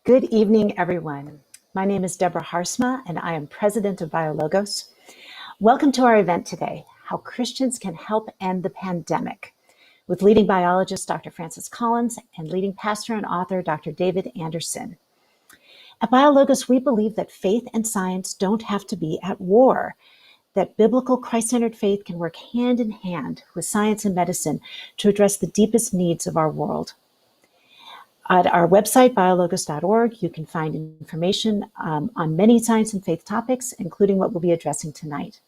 Good evening, everyone. My name is Deborah Harsma, and I am president of BioLogos. Welcome to our event today, How Christians Can Help End the Pandemic, with leading biologist Dr. Francis Collins and leading pastor and author Dr. David Anderson. At BioLogos, we believe that faith and science don't have to be at war, that biblical Christ-centered faith can work hand in hand with science and medicine to address the deepest needs of our world. At our website, biologos.org, you can find information on many science and faith topics, including what we'll be addressing tonight.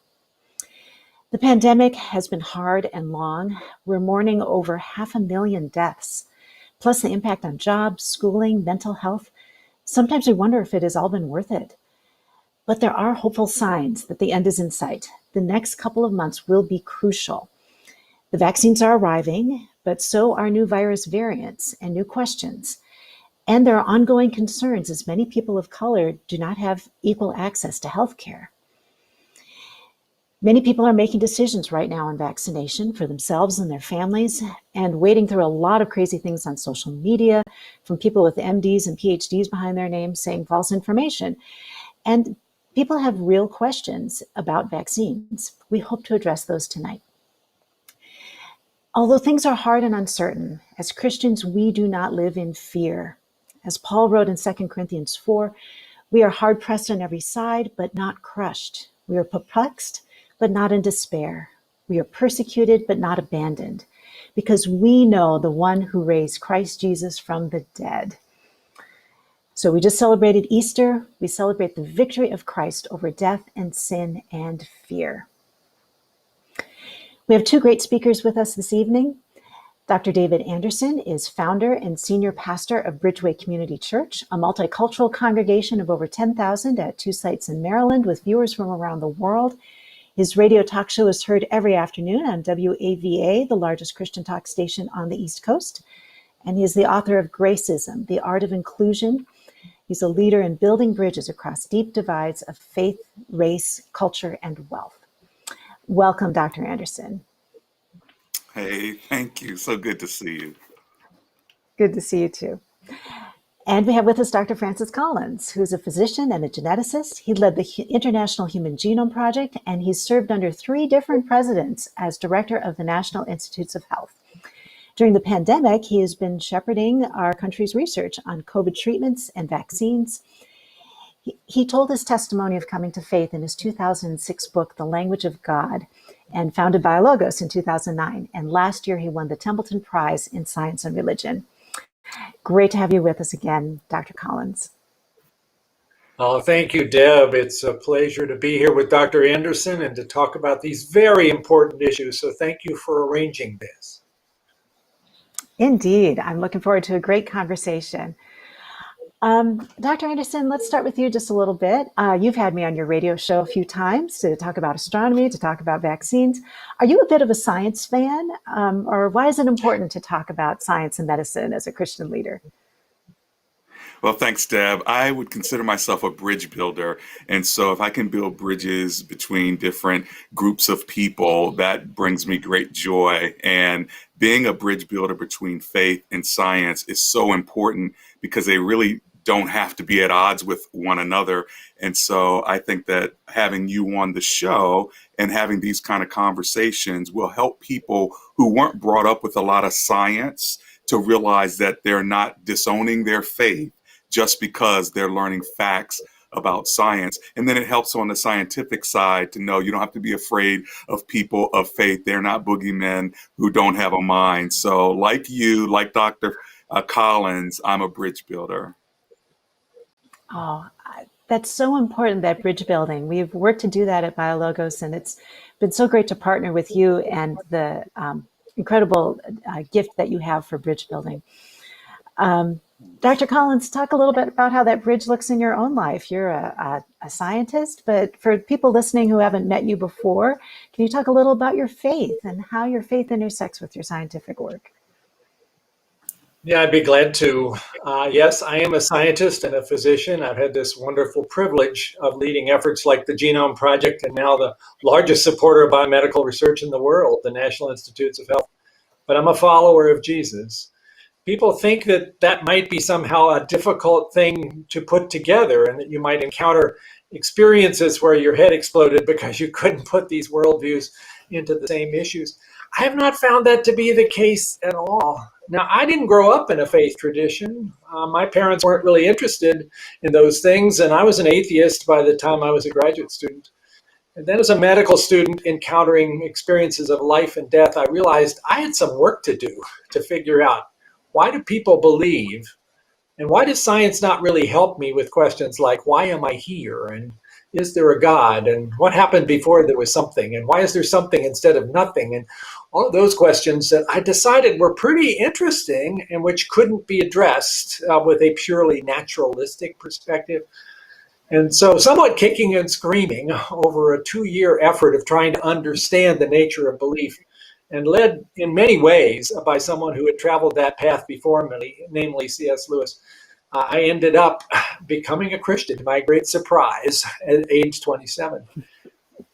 The pandemic has been hard and long. We're mourning over 500,000 deaths, plus the impact on jobs, schooling, mental health. Sometimes we wonder if it has all been worth it. But there are hopeful signs that the end is in sight. The next couple of months will be crucial. The vaccines are arriving, but so are new virus variants and new questions. And there are ongoing concerns as many people of color do not have equal access to health care. Many people are making decisions right now on vaccination for themselves and their families and wading through a lot of crazy things on social media from people with MDs and PhDs behind their names saying false information. And people have real questions about vaccines. We hope to address those tonight. Although things are hard and uncertain, as Christians, we do not live in fear. As Paul wrote in 2 Corinthians 4, we are hard-pressed on every side, but not crushed. We are perplexed, but not in despair. We are persecuted, but not abandoned, because we know the one who raised Christ Jesus from the dead. So we just celebrated Easter. We celebrate the victory of Christ over death and sin and fear. We have two great speakers with us this evening. Dr. David Anderson is founder and senior pastor of Bridgeway Community Church, a multicultural congregation of over 10,000 at 2 sites in Maryland with viewers from around the world. His radio talk show is heard every afternoon on WAVA, the largest Christian talk station on the East Coast. And he is the author of Gracism, The Art of Inclusion. He's a leader in building bridges across deep divides of faith, race, culture, and wealth. Welcome, Dr. Anderson. Hey, thank you. So good to see you. Good to see you too. And we have with us Dr. Francis Collins, who's a physician and a geneticist. He led the International Human Genome Project, and he's served under 3 different presidents as director of the National Institutes of Health. During the pandemic, he has been shepherding our country's research on COVID treatments and vaccines. He told his testimony of coming to faith in his 2006 book, The Language of God, and founded BioLogos in 2009. And last year, he won the Templeton Prize in Science and Religion. Great to have you with us again, Dr. Collins. Oh, thank you, Deb. It's a pleasure to be here with Dr. Anderson and to talk about these very important issues. So thank you for arranging this. Indeed. I'm looking forward to a great conversation. Dr. Anderson, let's start with you just a little bit. You've had me on your radio show a few times to talk about astronomy, to talk about vaccines. Are you a bit of a science fan, or why is it important to talk about science and medicine as a Christian leader? Well, thanks, Deb. I would consider myself a bridge builder. And so if I can build bridges between different groups of people, that brings me great joy. And being a bridge builder between faith and science is so important because they really don't have to be at odds with one another. And so I think that having you on the show and having these kind of conversations will help people who weren't brought up with a lot of science to realize that they're not disowning their faith just because they're learning facts about science. And then it helps on the scientific side to know you don't have to be afraid of people of faith. They're not boogeymen who don't have a mind. So like you, like Dr. Collins, I'm a bridge builder. Oh, that's so important, that bridge building. We've worked to do that at BioLogos, and it's been so great to partner with you and the incredible gift that you have for bridge building. Dr. Collins, talk a little bit about how that bridge looks in your own life. You're a scientist, but for people listening who haven't met you before, can you talk a little about your faith and how your faith intersects with your scientific work? Yeah, I'd be glad to. Yes, I am a scientist and a physician. I've had this wonderful privilege of leading efforts like the Genome Project and now the largest supporter of biomedical research in the world, the National Institutes of Health. But I'm a follower of Jesus. people think that that might be somehow a difficult thing to put together and that you might encounter experiences where your head exploded because you couldn't put these worldviews into the same issues. I have not found that to be the case at all. Now, I didn't grow up in a faith tradition. My parents weren't really interested in those things, and I was an atheist by the time I was a graduate student. And then as a medical student encountering experiences of life and death, I realized I had some work to do to figure out, why do people believe? And why does science not really help me with questions like, why am I here? And is there a God? And what happened before there was something? And why is there something instead of nothing? And all of those questions that I decided were pretty interesting and which couldn't be addressed with a purely naturalistic perspective. And so, somewhat kicking and screaming over a 2-year effort of trying to understand the nature of belief, and led in many ways by someone who had traveled that path before me, namely C.S. Lewis, I ended up becoming a Christian to my great surprise at age 27.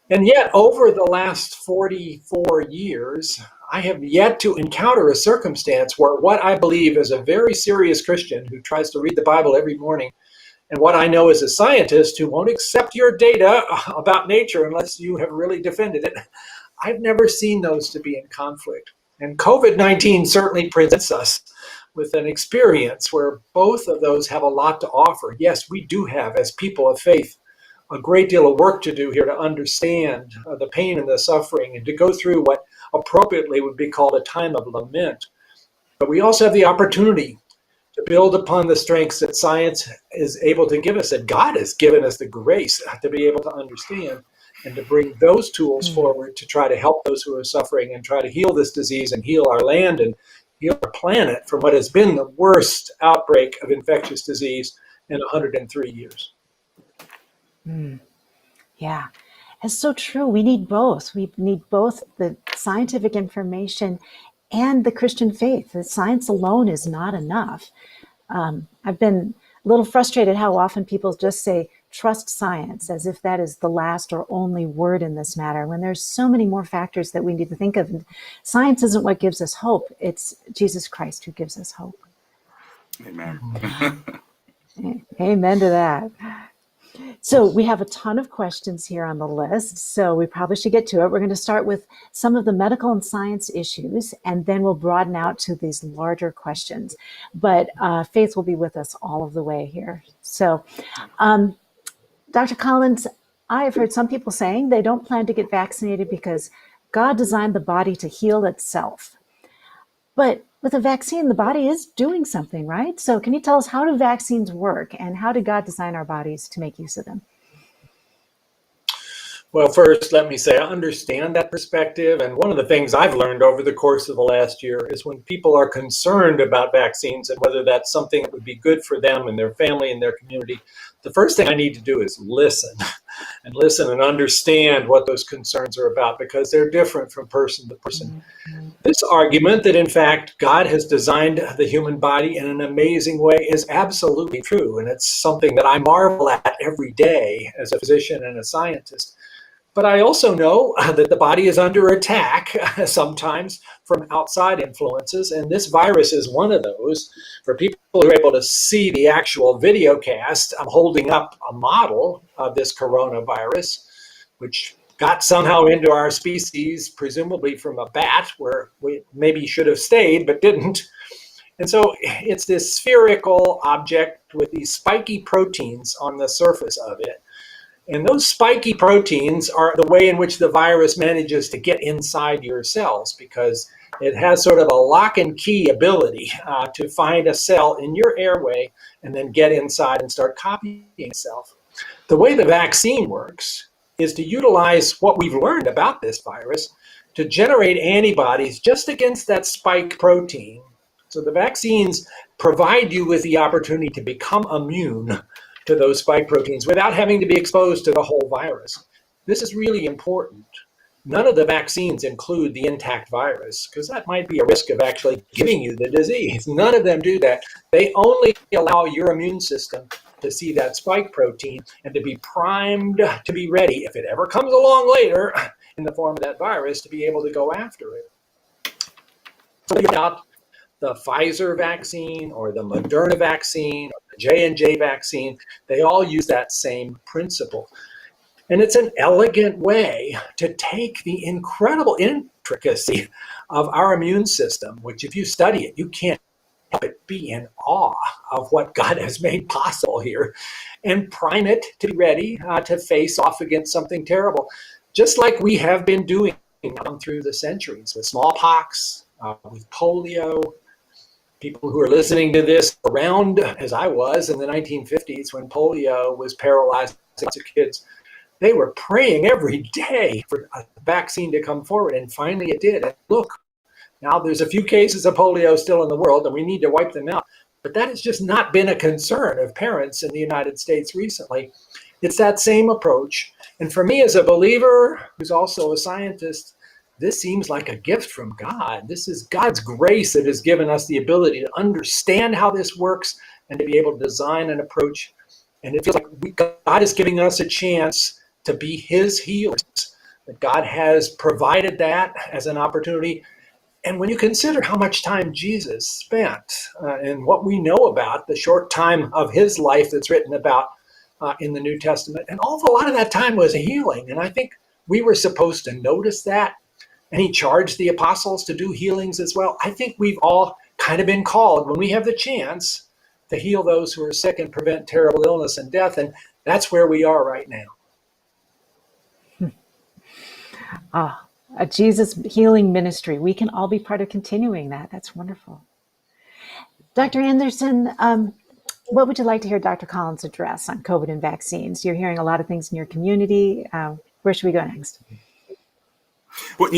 And yet, over the last 44 years, I have yet to encounter a circumstance where what I believe as a very serious Christian who tries to read the Bible every morning, and what I know as a scientist who won't accept your data about nature unless you have really defended it, I've never seen those to be in conflict. And COVID-19 certainly presents us with an experience where both of those have a lot to offer. Yes, we do have, as people of faith, a great deal of work to do here to understand the pain and the suffering and to go through what appropriately would be called a time of lament. But we also have the opportunity to build upon the strengths that science is able to give us, that God has given us the grace to be able to understand, and to bring those tools forward to try to help those who are suffering and try to heal this disease and heal our land and heal our planet from what has been the worst outbreak of infectious disease in 103 years. Yeah, it's so true. We need both. We need both the scientific information and the Christian faith. The science alone is not enough. I've been a little frustrated how often people just say, trust science, as if that is the last or only word in this matter, when there's so many more factors that we need to think of. And science isn't what gives us hope. It's Jesus Christ who gives us hope. Amen. Amen to that. So we have a ton of questions here on the list, so we probably should get to it. We're going to start with some of the medical and science issues, and then we'll broaden out to these larger questions. But Faith will be with us all of the way here. So, Dr. Collins, I have heard some people saying they don't plan to get vaccinated because God designed the body to heal itself. But with a vaccine, the body is doing something, right? So can you tell us, how do vaccines work, and how did God design our bodies to make use of them? Well, first, let me say I understand that perspective. And one of the things I've learned over the course of the last year is when people are concerned about vaccines and whether that's something that would be good for them and their family and their community, the first thing I need to do is listen and understand what those concerns are about, because they're different from person to person. This argument that, in fact, God has designed the human body in an amazing way is absolutely true. And it's something that I marvel at every day as a physician and a scientist. But I also know that the body is under attack sometimes from outside influences, and this virus is one of those. For people who are able to see the actual video cast, I'm holding up a model of this coronavirus, which got somehow into our species, presumably from a bat, where we maybe should have stayed but didn't. And so it's this spherical object with these spiky proteins on the surface of it. And those spiky proteins are the way in which the virus manages to get inside your cells, because it has sort of a lock and key ability to find a cell in your airway and then get inside and start copying itself. The way the vaccine works is to utilize what we've learned about this virus to generate antibodies just against that spike protein. So the vaccines provide you with the opportunity to become immune to those spike proteins without having to be exposed to the whole virus. This is really important. None of the vaccines include the intact virus, because that might be a risk of actually giving you the disease. None of them do that. They only allow your immune system to see that spike protein and to be primed to be ready, if it ever comes along later in the form of that virus, to be able to go after it. So the Pfizer vaccine or the Moderna vaccine or the J&J vaccine, they all use that same principle. And it's an elegant way to take the incredible intricacy of our immune system, which if you study it, you can't help but be in awe of what God has made possible here, and prime it to be ready to face off against something terrible, just like we have been doing down through the centuries with smallpox, with polio. People who are listening to this around as I was in the 1950s when polio was paralyzing lots of kids, they were praying every day for a vaccine to come forward, and finally it did. And look, now there's a few cases of polio still in the world, and we need to wipe them out. But that has just not been a concern of parents in the United States recently. It's that same approach. And for me as a believer, who's also a scientist, this seems like a gift from God. This is God's grace that has given us the ability to understand how this works and to be able to design an approach. And it feels like God is giving us a chance to be his healers. That God has provided that as an opportunity. And when you consider how much time Jesus spent and what we know about the short time of his life that's written about in the New Testament, and a lot of that time was healing. And I think we were supposed to notice that. And he charged the apostles to do healings as well. I think we've all kind of been called when we have the chance to heal those who are sick and prevent terrible illness and death. And that's where we are right now. A Jesus healing ministry. We can all be part of continuing that. That's wonderful. Dr. Anderson, what would you like to hear Dr. Collins address on COVID and vaccines? You're hearing a lot of things in your community. Where should we go next? Well,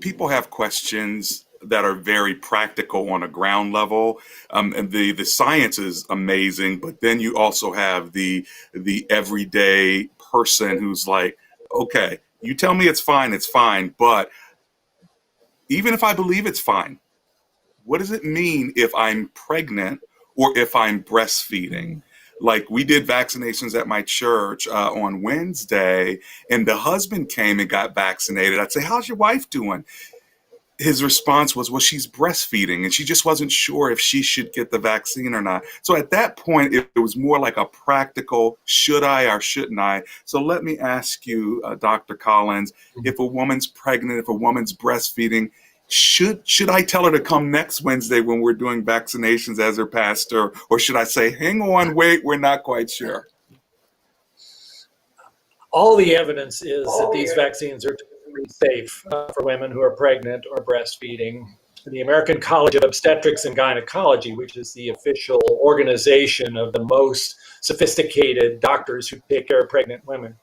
people have questions that are very practical on a ground level. And the science is amazing, but then you also have the everyday person who's like, okay, you tell me it's fine, but even if I believe it's fine, what does it mean if I'm pregnant or if I'm breastfeeding? Like we did vaccinations at my church on Wednesday, and the husband came and got vaccinated. I'd say, how's your wife doing? His response was, well, she's breastfeeding, and she just wasn't sure if she should get the vaccine or not. So at that point, it was more like a practical, should I or shouldn't I? So let me ask you, Dr. Collins, if a woman's pregnant, if a woman's breastfeeding, should I tell her to come next Wednesday when we're doing vaccinations as her pastor? Or should I say, hang on, wait, we're not quite sure? All the evidence is that these vaccines are totally safe for women who are pregnant or breastfeeding. The American College of Obstetrics and Gynecology, which is the official organization of the most sophisticated doctors who take care of pregnant women,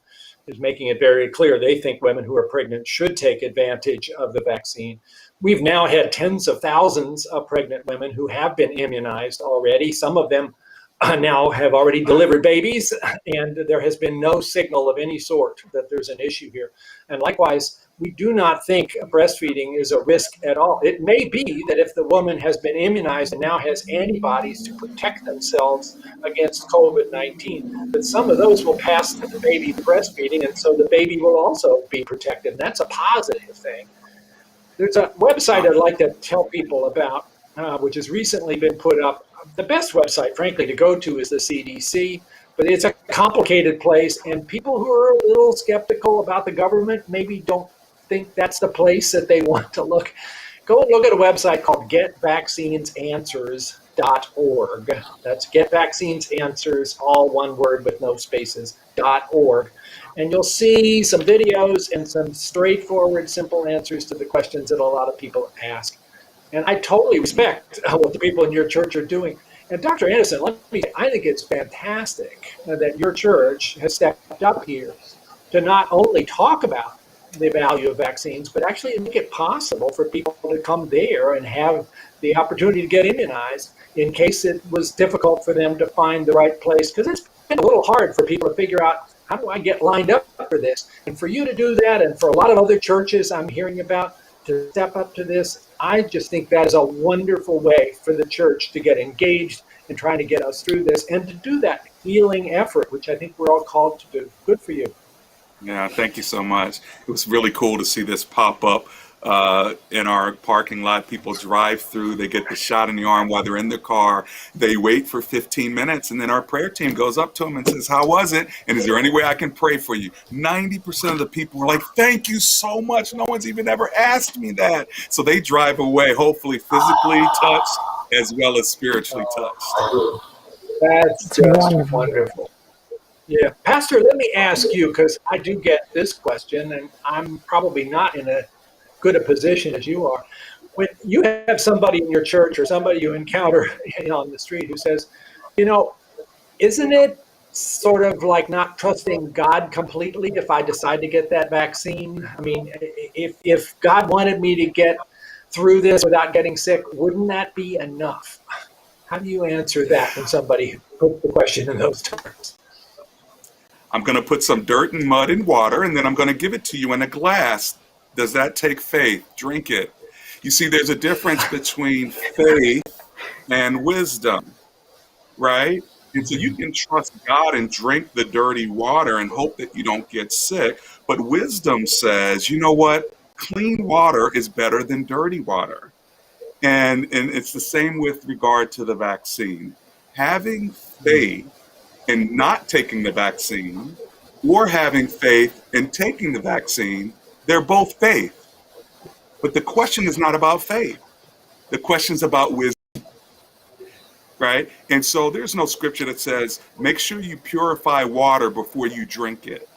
is making it very clear they think women who are pregnant should take advantage of the vaccine. We've now had tens of thousands of pregnant women who have been immunized already. Some of them now have already delivered babies, and there has been no signal of any sort that there's an issue here. And likewise, we do not think breastfeeding is a risk at all. It may be that if the woman has been immunized and now has antibodies to protect themselves against COVID-19, that some of those will pass to the baby breastfeeding, and so the baby will also be protected. And that's a positive thing. There's a website I'd like to tell people about, which has recently been put up. The best website, frankly, to go to is the CDC, but it's a complicated place, and people who are a little skeptical about the government maybe don't think that's the place that they want to look. Go and look at a website called getvaccinesanswers.org. That's getvaccinesanswers, all one word with no spaces, .org. And you'll see some videos and some straightforward, simple answers to the questions that a lot of people ask. And I totally respect what the people in your church are doing. And Dr. Anderson, let me say, I think it's fantastic that your church has stepped up here to not only talk about the value of vaccines, but actually make it possible for people to come there and have the opportunity to get immunized in case it was difficult for them to find the right place. Because it's been a little hard for people to figure out, how do I get lined up for this? And for you to do that, and for a lot of other churches I'm hearing about to step up to this, I just think that is a wonderful way for the church to get engaged in trying to get us through this and to do that healing effort, which I think we're all called to do. Good for you. Yeah, thank you so much. It was really cool to see this pop up in our parking lot. People drive through, they get the shot in the arm while they're in the car. They wait for 15 minutes, and then our prayer team goes up to them and says, "How was it? And is there any way I can pray for you?" 90% of the people were like, "Thank you so much. No one's even ever asked me that." So they drive away, hopefully physically touched as well as spiritually touched. That's It's just wonderful. wonderful. Yeah. Pastor, let me ask you, because I do get this question, and I'm probably not in as good a position as you are. When you have somebody in your church or somebody you encounter on the street who says, you know, isn't it sort of like not trusting God completely if I decide to get that vaccine? I mean, if God wanted me to get through this without getting sick, wouldn't that be enough? How do you answer that when somebody puts the question in those terms? I'm going to put some dirt and mud and water, and then I'm going to give it to you in a glass. Does that take faith? Drink it. You see, there's a difference between faith and wisdom, right? And so you can trust God and drink the dirty water and hope that you don't get sick. But wisdom says, you know what? Clean water is better than dirty water. And it's the same with regard to the vaccine. Having faith in not taking the vaccine or having faith in taking the vaccine, they're both faith. But the question is not about faith. The question is about wisdom, right? And so there's no scripture that says, make sure you purify water before you drink it.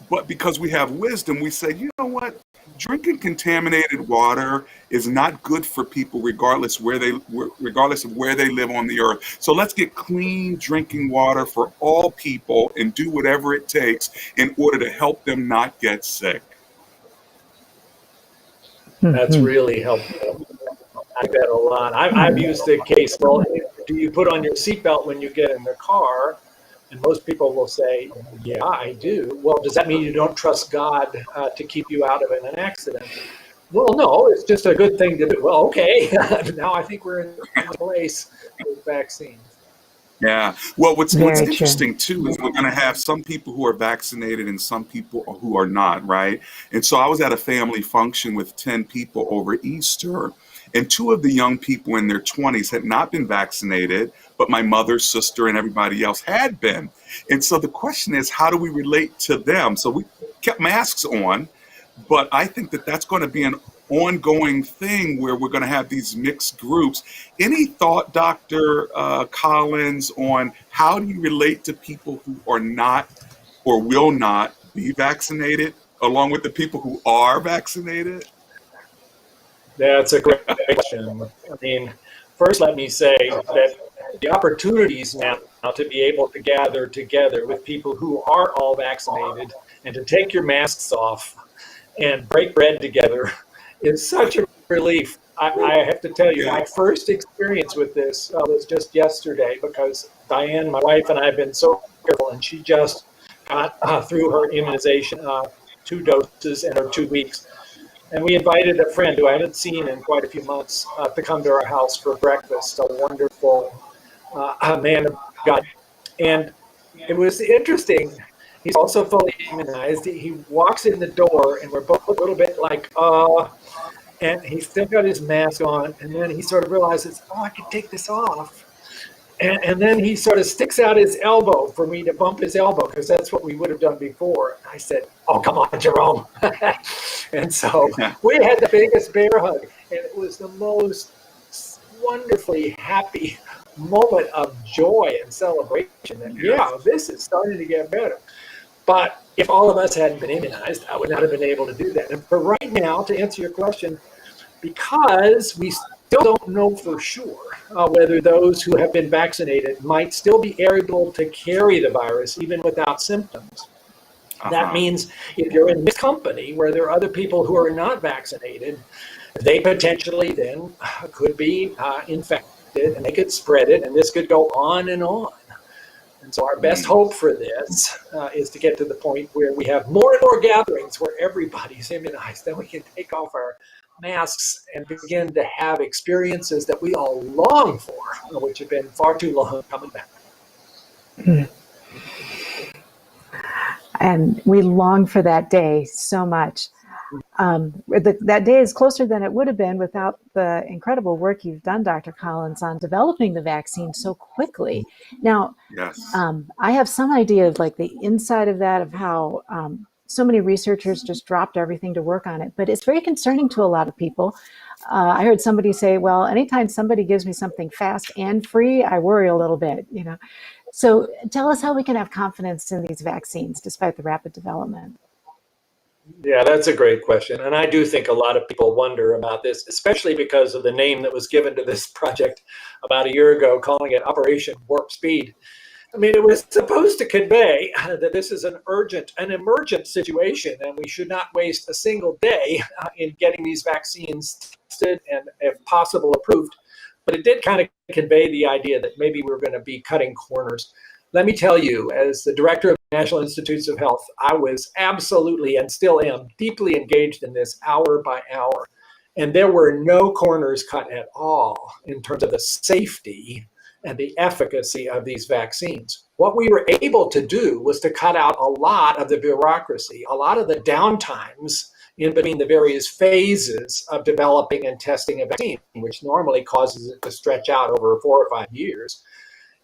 But because we have wisdom, we say, you know what? Drinking contaminated water is not good for people, regardless of where they live on the earth. So let's get clean drinking water for all people and do whatever it takes in order to help them not get sick. That's really helpful. I like that a lot. I've used the case, well, do you put on your seatbelt when you get in the car? And most people will say, yeah, I do. Well, does that mean you don't trust God to keep you out of an accident? Well, no, it's just a good thing to do. Well, okay. Now I think we're in a place with vaccines. Yeah. Well, what's Very true. interesting too is we're going to have some people who are vaccinated and some people who are not, right? And so I was at a family function with 10 people over Easter, and two of the young people in their 20s had not been vaccinated, but my mother, sister, and everybody else had been. And so the question is, how do we relate to them? So we kept masks on, but I think that that's going to be an ongoing thing where we're going to have these mixed groups. Any thought, Dr. Collins, on how do you relate to people who are not or will not be vaccinated, along with the people who are vaccinated? That's a great question. I mean, first, let me say that the opportunities now to be able to gather together with people who are all vaccinated and to take your masks off and break bread together is such a relief. I have to tell you, my first experience with this was just yesterday, because Diane, my wife, and I have been so careful, and she just got through her immunization, 2 doses in her 2 weeks. And we invited a friend who I hadn't seen in quite a few months to come to our house for breakfast, a wonderful man of God. And it was interesting. He's also fully immunized. He walks in the door, and we're both a little bit like, and he's still got his mask on. And then he sort of realizes, oh, I could take this off. And then he sort of sticks out his elbow for me to bump his elbow, because that's what we would have done before. I said, oh, come on, Jerome. And so we had the biggest bear hug, and it was the most wonderfully happy moment of joy and celebration. And yeah, this is starting to get better. But if all of us hadn't been immunized, I would not have been able to do that. And for right now, to answer your question, because we still don't know for sure whether those who have been vaccinated might still be able to carry the virus even without symptoms. That means if you're in this company where there are other people who are not vaccinated, they potentially then could be infected, and they could spread it, and this could go on and on. And so our best hope for this is to get to the point where we have more and more gatherings where everybody's immunized. Then we can take off our masks and begin to have experiences that we all long for, which have been far too long coming back. And we long for that day so much. That day is closer than it would have been without the incredible work you've done, Dr. Collins, on developing the vaccine so quickly. Now, Yes. I have some idea of like the inside of that, of how so many researchers just dropped everything to work on it. But it's very concerning to a lot of people. I heard somebody say, well, anytime somebody gives me something fast and free, I worry a little bit, you know. So tell us how we can have confidence in these vaccines despite the rapid development. Yeah, that's a great question. And I do think a lot of people wonder about this, especially because of the name that was given to this project about a year ago, calling it Operation Warp Speed. I mean, it was supposed to convey that this is an emergent situation, and we should not waste a single day in getting these vaccines tested and, if possible, approved. But it did kind of convey the idea that maybe we're going to be cutting corners. Let me tell you, as the director of the National Institutes of Health, I was absolutely and still am deeply engaged in this hour by hour. And there were no corners cut at all in terms of the safety and the efficacy of these vaccines. What we were able to do was to cut out a lot of the bureaucracy, a lot of the downtimes in between the various phases of developing and testing a vaccine, which normally causes it to stretch out over 4 or 5 years.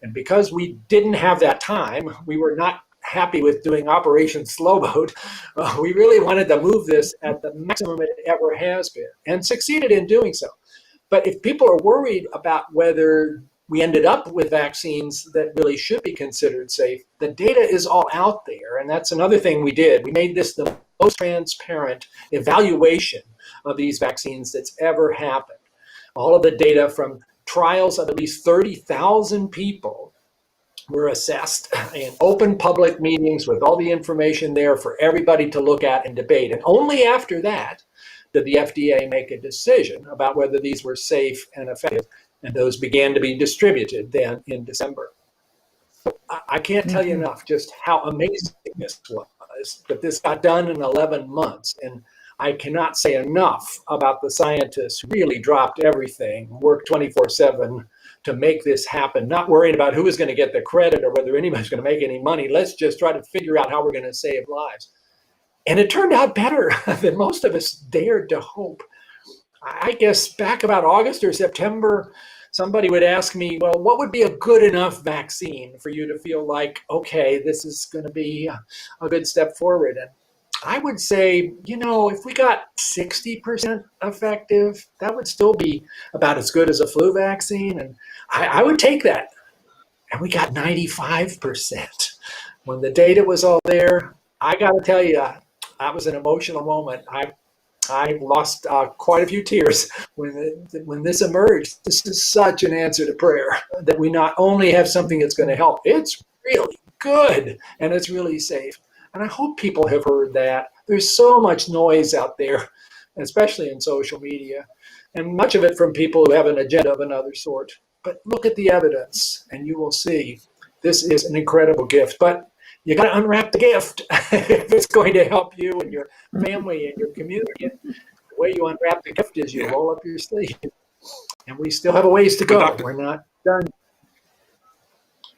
And because we didn't have that time, we were not happy with doing Operation Slow Boat. We really wanted to move this at the maximum it ever has been, and succeeded in doing so. But if people are worried about whether we ended up with vaccines that really should be considered safe, the data is all out there. And that's another thing we did. We made this the most transparent evaluation of these vaccines that's ever happened. All of the data from trials of at least 30,000 people were assessed in open public meetings with all the information there for everybody to look at and debate. And only after that did the FDA make a decision about whether these were safe and effective. And those began to be distributed then in December. So I can't tell you enough just how amazing this was, that this got done in 11 months. And I cannot say enough about the scientists who really dropped everything, worked 24/7 to make this happen, not worrying about who was going to get the credit or whether anybody's going to make any money. Let's just try to figure out how we're going to save lives. And it turned out better than most of us dared to hope. I guess back about August or September, somebody would ask me, well, what would be a good enough vaccine for you to feel like, okay, this is going to be a good step forward? And I would say, you know, if we got 60% effective, that would still be about as good as a flu vaccine. And I would take that. And we got 95%. When the data was all there, I got to tell you, that was an emotional moment. I lost quite a few tears when this emerged. This is such an answer to prayer, that we not only have something that's going to help, it's really good and it's really safe. And I hope people have heard that. There's so much noise out there, especially in social media, and much of it from people who have an agenda of another sort. But look at the evidence and you will see this is an incredible gift. But you got to unwrap the gift if it's going to help you and your family and your community. And the way you unwrap the gift is you roll up your sleeve. And we still have a ways to go. We're not done.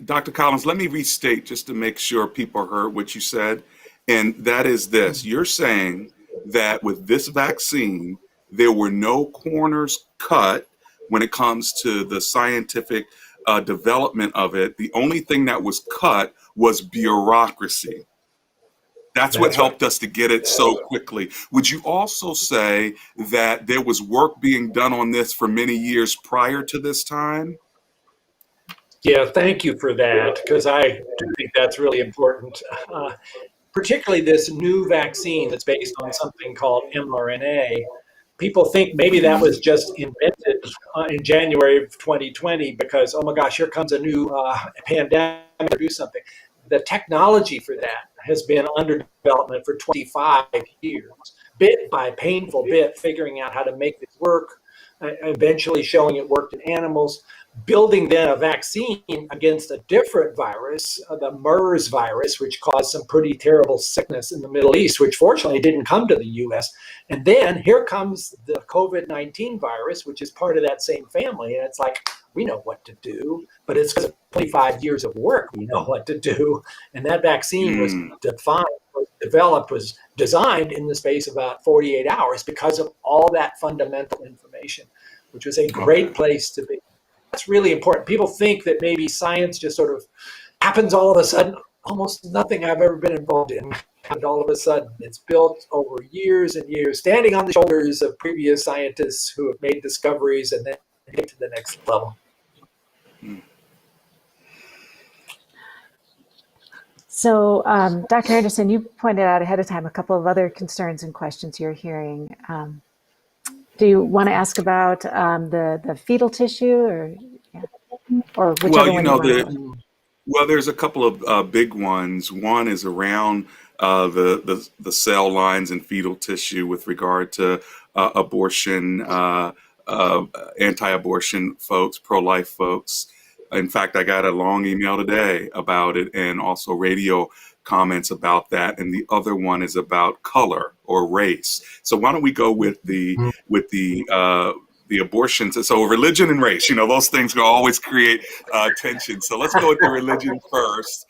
Dr. Collins, let me restate just to make sure people heard what you said. And that is this. You're saying that with this vaccine, there were no corners cut when it comes to the scientific development of it. The only thing that was cut was bureaucracy. That's what helped us to get it so quickly. Would you also say that there was work being done on this for many years prior to this time? Yeah, thank you for that, because I do think that's really important. Particularly this new vaccine that's based on something called mRNA. People think maybe that was just invented in January of 2020 because, oh my gosh, here comes a new pandemic to do something. The technology for that has been under development for 25 years, bit by painful bit, figuring out how to make this work, eventually showing it worked in animals, building then a vaccine against a different virus, the MERS virus, which caused some pretty terrible sickness in the Middle East, which fortunately didn't come to the US. And then here comes the COVID-19 virus, which is part of that same family. And it's like, we know what to do, but it's because of 25 years of work we know what to do. And that vaccine was Mm. defined, was developed, was designed in the space of about 48 hours because of all that fundamental information, which was a Okay. great place to be. That's really important. People think that maybe science just sort of happens all of a sudden. Almost nothing I've ever been involved in happened all of a sudden. It's built over years and years, standing on the shoulders of previous scientists who have made discoveries and then get to the next level. Mm. So, Dr. Anderson, you pointed out ahead of time a couple of other concerns and questions you're hearing. Do you want to ask about the fetal tissue, or Well, whichever one you want to? there's a couple of big ones. One is around the cell lines and fetal tissue with regard to abortion, anti-abortion folks, pro-life folks. In fact, I got a long email today about it, and also radio comments about that. And the other one is about color or race. So why don't we go with the abortions? So religion and race, those things will always create tension. So let's go with the religion first.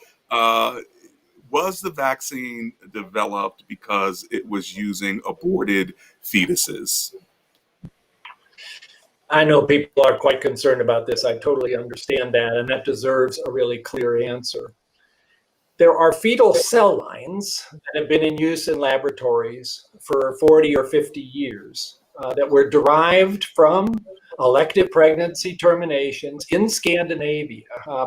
Was the vaccine developed because it was using aborted fetuses? I know people are quite concerned about this. I totally understand that, and that deserves a really clear answer. There are fetal cell lines that have been in use in laboratories for 40 or 50 years that were derived from elective pregnancy terminations in Scandinavia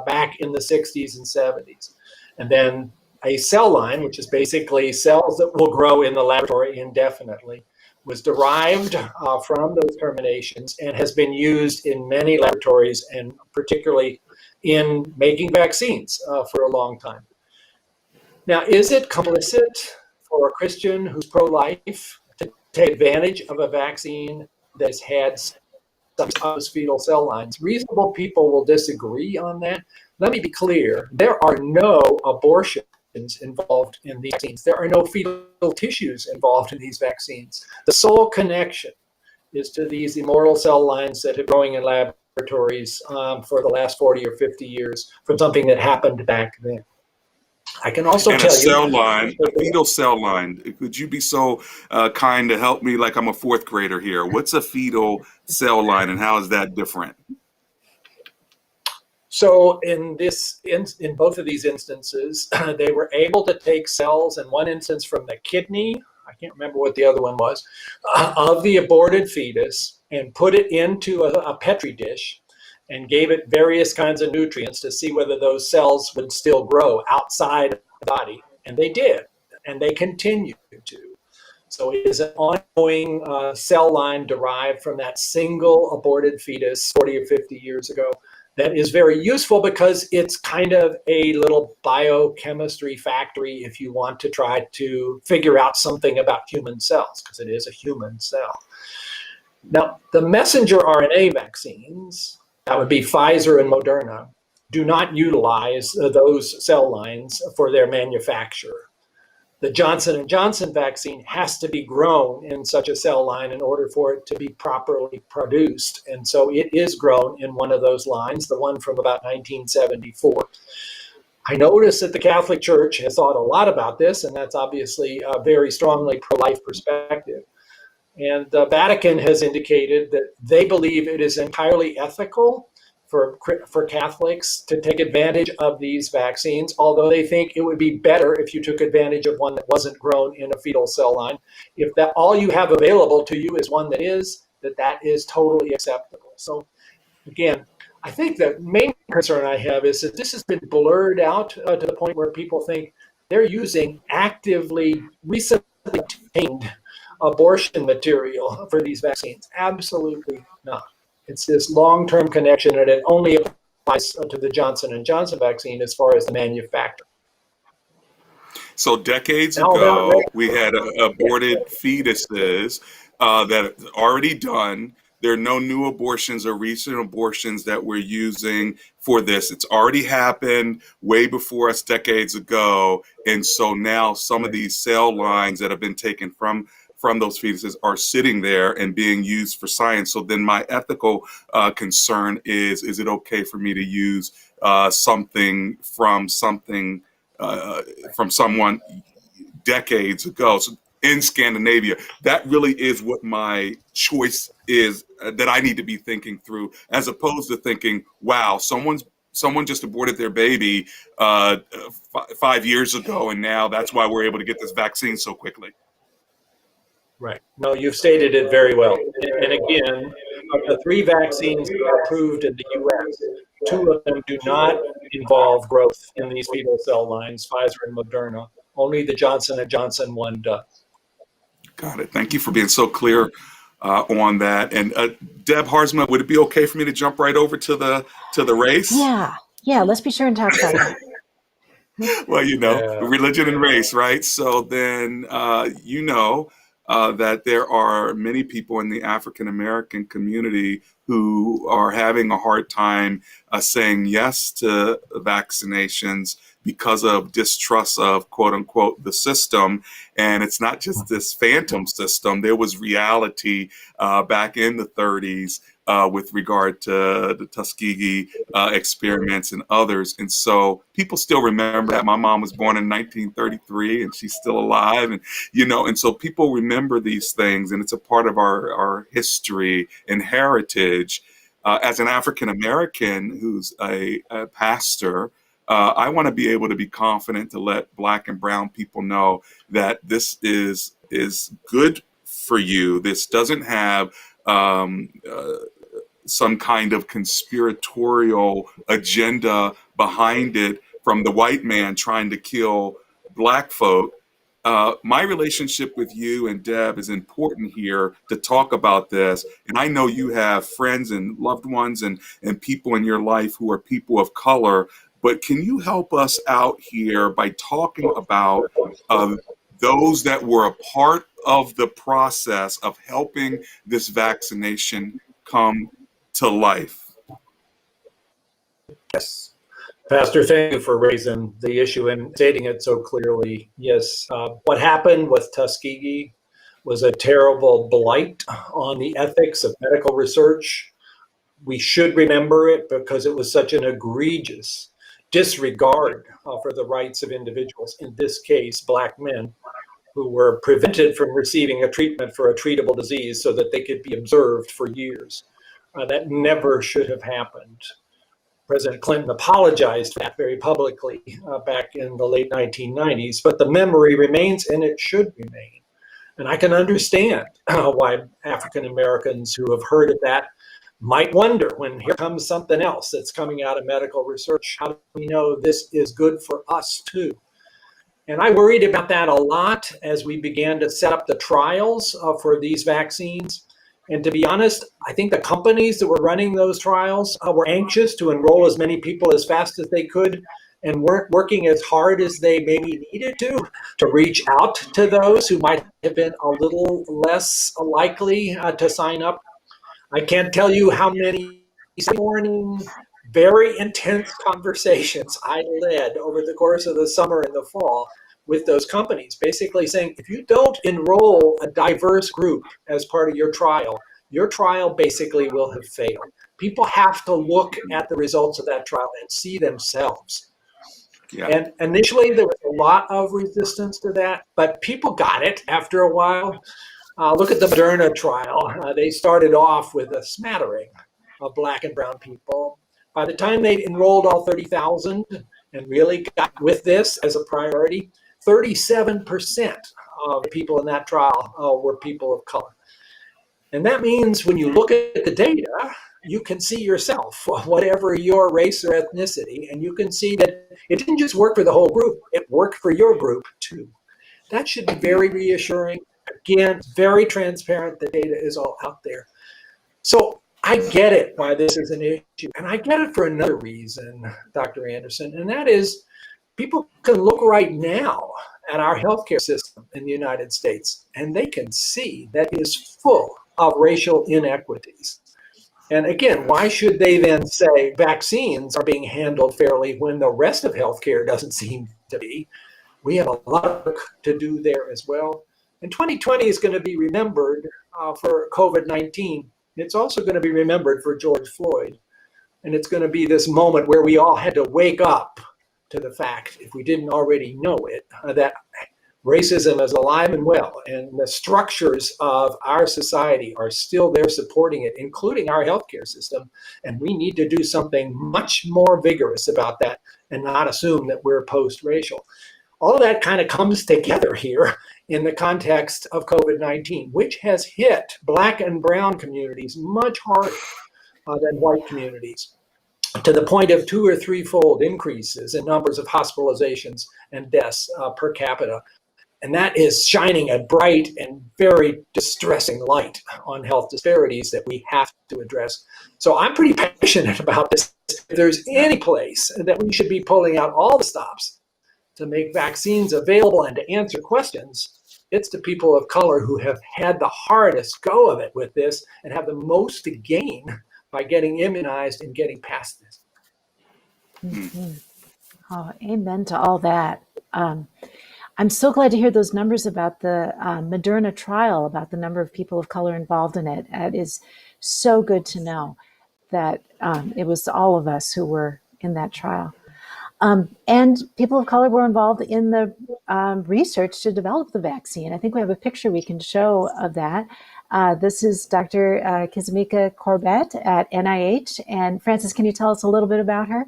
back in the 60s and 70s. And then a cell line, which is basically cells that will grow in the laboratory indefinitely, was derived from those terminations and has been used in many laboratories, and particularly in making vaccines for a long time. Now, is it complicit for a Christian who's pro-life to take advantage of a vaccine that's had some of those fetal cell lines? Reasonable people will disagree on that. Let me be clear. There are no abortions involved in these vaccines. There are no fetal tissues involved in these vaccines. The sole connection is to these immortal cell lines that are growing in laboratories for the last 40 or 50 years from something that happened back then. I can also And a tell you, cell line, a fetal cell line. Could you be so kind to help me? Like I'm a fourth grader here. What's a fetal cell line, and how is that different? so in both of these instances, they were able to take cells, in one instance from the kidney, I can't remember what the other one was, of the aborted fetus, and put it into a Petri dish and gave it various kinds of nutrients to see whether those cells would still grow outside of the body. And they did, and they continue to. So it is an ongoing cell line derived from that single aborted fetus 40 or 50 years ago that is very useful because it's kind of a little biochemistry factory if you want to try to figure out something about human cells, because it is a human cell. Now, the messenger RNA vaccines, that would be Pfizer and Moderna, do not utilize those cell lines for their manufacture. The Johnson & Johnson vaccine has to be grown in such a cell line in order for it to be properly produced. And so it is grown in one of those lines, the one from about 1974. I notice that the Catholic Church has thought a lot about this, and that's obviously a very strongly pro-life perspective. And the Vatican has indicated that they believe it is entirely ethical for Catholics to take advantage of these vaccines, although they think it would be better if you took advantage of one that wasn't grown in a fetal cell line. If that all you have available to you is one that is totally acceptable. So again, I think the main concern I have is that this has been blurred out to the point where people think they're using actively recently obtained abortion material for these vaccines. Absolutely not. It's this long-term connection, and it only applies to the Johnson & Johnson vaccine as far as the manufacturer. So decades ago, we had aborted fetuses that already done. There are no new abortions or recent abortions that we're using for this. It's already happened way before us decades ago. And so now some of these cell lines that have been taken from from those fetuses are sitting there and being used for science. So then my ethical concern is it okay for me to use something from someone decades ago? So in Scandinavia, that really is what my choice is, that I need to be thinking through, as opposed to thinking, wow, someone just aborted their baby 5 years ago, and now that's why we're able to get this vaccine so quickly. Right. No, you've stated it very well. And again, of the 3 vaccines that are approved in the US, 2 of them do not involve growth in these fetal cell lines, Pfizer and Moderna. Only the Johnson & Johnson one does. Got it. Thank you for being so clear on that. And Deb Harsma, would it be okay for me to jump right over to the race? Yeah. Let's be sure and talk about that. Well, Yeah. religion and race, right? So then, that there are many people in the African American community who are having a hard time saying yes to vaccinations because of distrust of, quote unquote, the system. And it's not just this phantom system. There was reality back in the 30s with regard to the Tuskegee experiments and others. And so people still remember that. My mom was born in 1933 and she's still alive. And so people remember these things, and it's a part of our history and heritage. As an African American who's a pastor, I want to be able to be confident to let Black and brown people know that this is good for you. This doesn't have some kind of conspiratorial agenda behind it from the white man trying to kill Black folk. My relationship with you and Deb is important here to talk about this. And I know you have friends and loved ones and people in your life who are people of color. But can you help us out here by talking about those that were a part of the process of helping this vaccination come to life? Yes. Pastor, thank you for raising the issue and stating it so clearly. Yes, what happened with Tuskegee was a terrible blight on the ethics of medical research. We should remember it because it was such an egregious disregard for the rights of individuals, in this case, Black men, who were prevented from receiving a treatment for a treatable disease so that they could be observed for years. That never should have happened. President Clinton apologized for that very publicly back in the late 1990s, but the memory remains, and it should remain. And I can understand why African Americans who have heard of that might wonder, when here comes something else that's coming out of medical research, how do we know this is good for us too? And I worried about that a lot as we began to set up the trials for these vaccines. And to be honest, I think the companies that were running those trials were anxious to enroll as many people as fast as they could, and weren't working as hard as they maybe needed to reach out to those who might have been a little less likely to sign up. I can't tell you how many morning, very intense conversations I led over the course of the summer and the fall with those companies, basically saying, if you don't enroll a diverse group as part of your trial basically will have failed. People have to look at the results of that trial and see themselves. Yeah. And initially there was a lot of resistance to that, but people got it after a while. Look at the Moderna trial. They started off with a smattering of Black and brown people. By the time they enrolled all 30,000 and really got with this as a priority, 37% of the people in that trial were people of color. And that means when you look at the data, you can see yourself, whatever your race or ethnicity, and you can see that it didn't just work for the whole group, it worked for your group too. That should be very reassuring. Again, very transparent. The data is all out there. So I get it why this is an issue. And I get it for another reason, Dr. Anderson, and that is people can look right now at our healthcare system in the United States, and they can see that it is full of racial inequities. And again, why should they then say vaccines are being handled fairly when the rest of healthcare doesn't seem to be? We have a lot of work to do there as well. And 2020 is going to be remembered for COVID-19. It's also going to be remembered for George Floyd. And it's going to be this moment where we all had to wake up to the fact, if we didn't already know it, that racism is alive and well, and the structures of our society are still there supporting it, including our healthcare system. And we need to do something much more vigorous about that and not assume that we're post-racial. All of that kind of comes together here in the context of COVID-19, which has hit Black and brown communities much harder than white communities, to the point of 2 or 3-fold increases in numbers of hospitalizations and deaths per capita. And that is shining a bright and very distressing light on health disparities that we have to address. So I'm pretty passionate about this. If there's any place that we should be pulling out all the stops to make vaccines available and to answer questions, it's to people of color who have had the hardest go of it with this and have the most to gain by getting immunized and getting past this. Mm-hmm. Oh, amen to all that. I'm so glad to hear those numbers about the Moderna trial, about the number of people of color involved in it. It is so good to know that it was all of us who were in that trial. And people of color were involved in the research to develop the vaccine. I think we have a picture we can show of that. This is Dr. Kizimika Corbett at NIH. And Francis, can you tell us a little bit about her?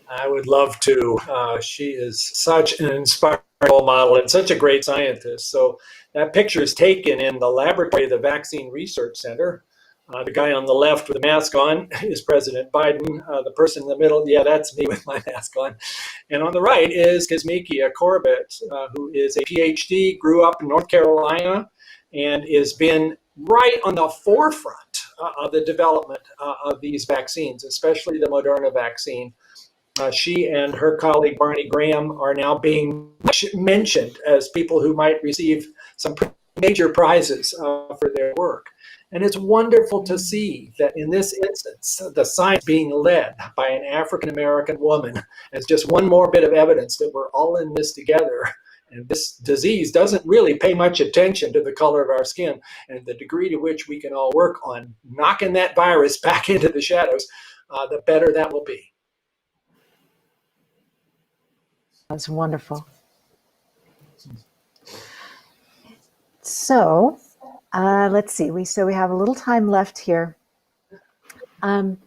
I would love to. She is such an inspiring role model and such a great scientist. So that picture is taken in the laboratory of the Vaccine Research Center. The guy on the left with the mask on is President Biden. The person in the middle, yeah, that's me with my mask on. And on the right is Kizimika Corbett, who is a PhD, grew up in North Carolina, and has been right on the forefront of the development of these vaccines, especially the Moderna vaccine. She and her colleague Barney Graham are now being mentioned as people who might receive some major prizes for their work. And it's wonderful to see that in this instance, the science being led by an African-American woman as just one more bit of evidence that we're all in this together. And this disease doesn't really pay much attention to the color of our skin, and the degree to which we can all work on knocking that virus back into the shadows, the better that will be. That's wonderful. So let's see. We have a little time left here. I'm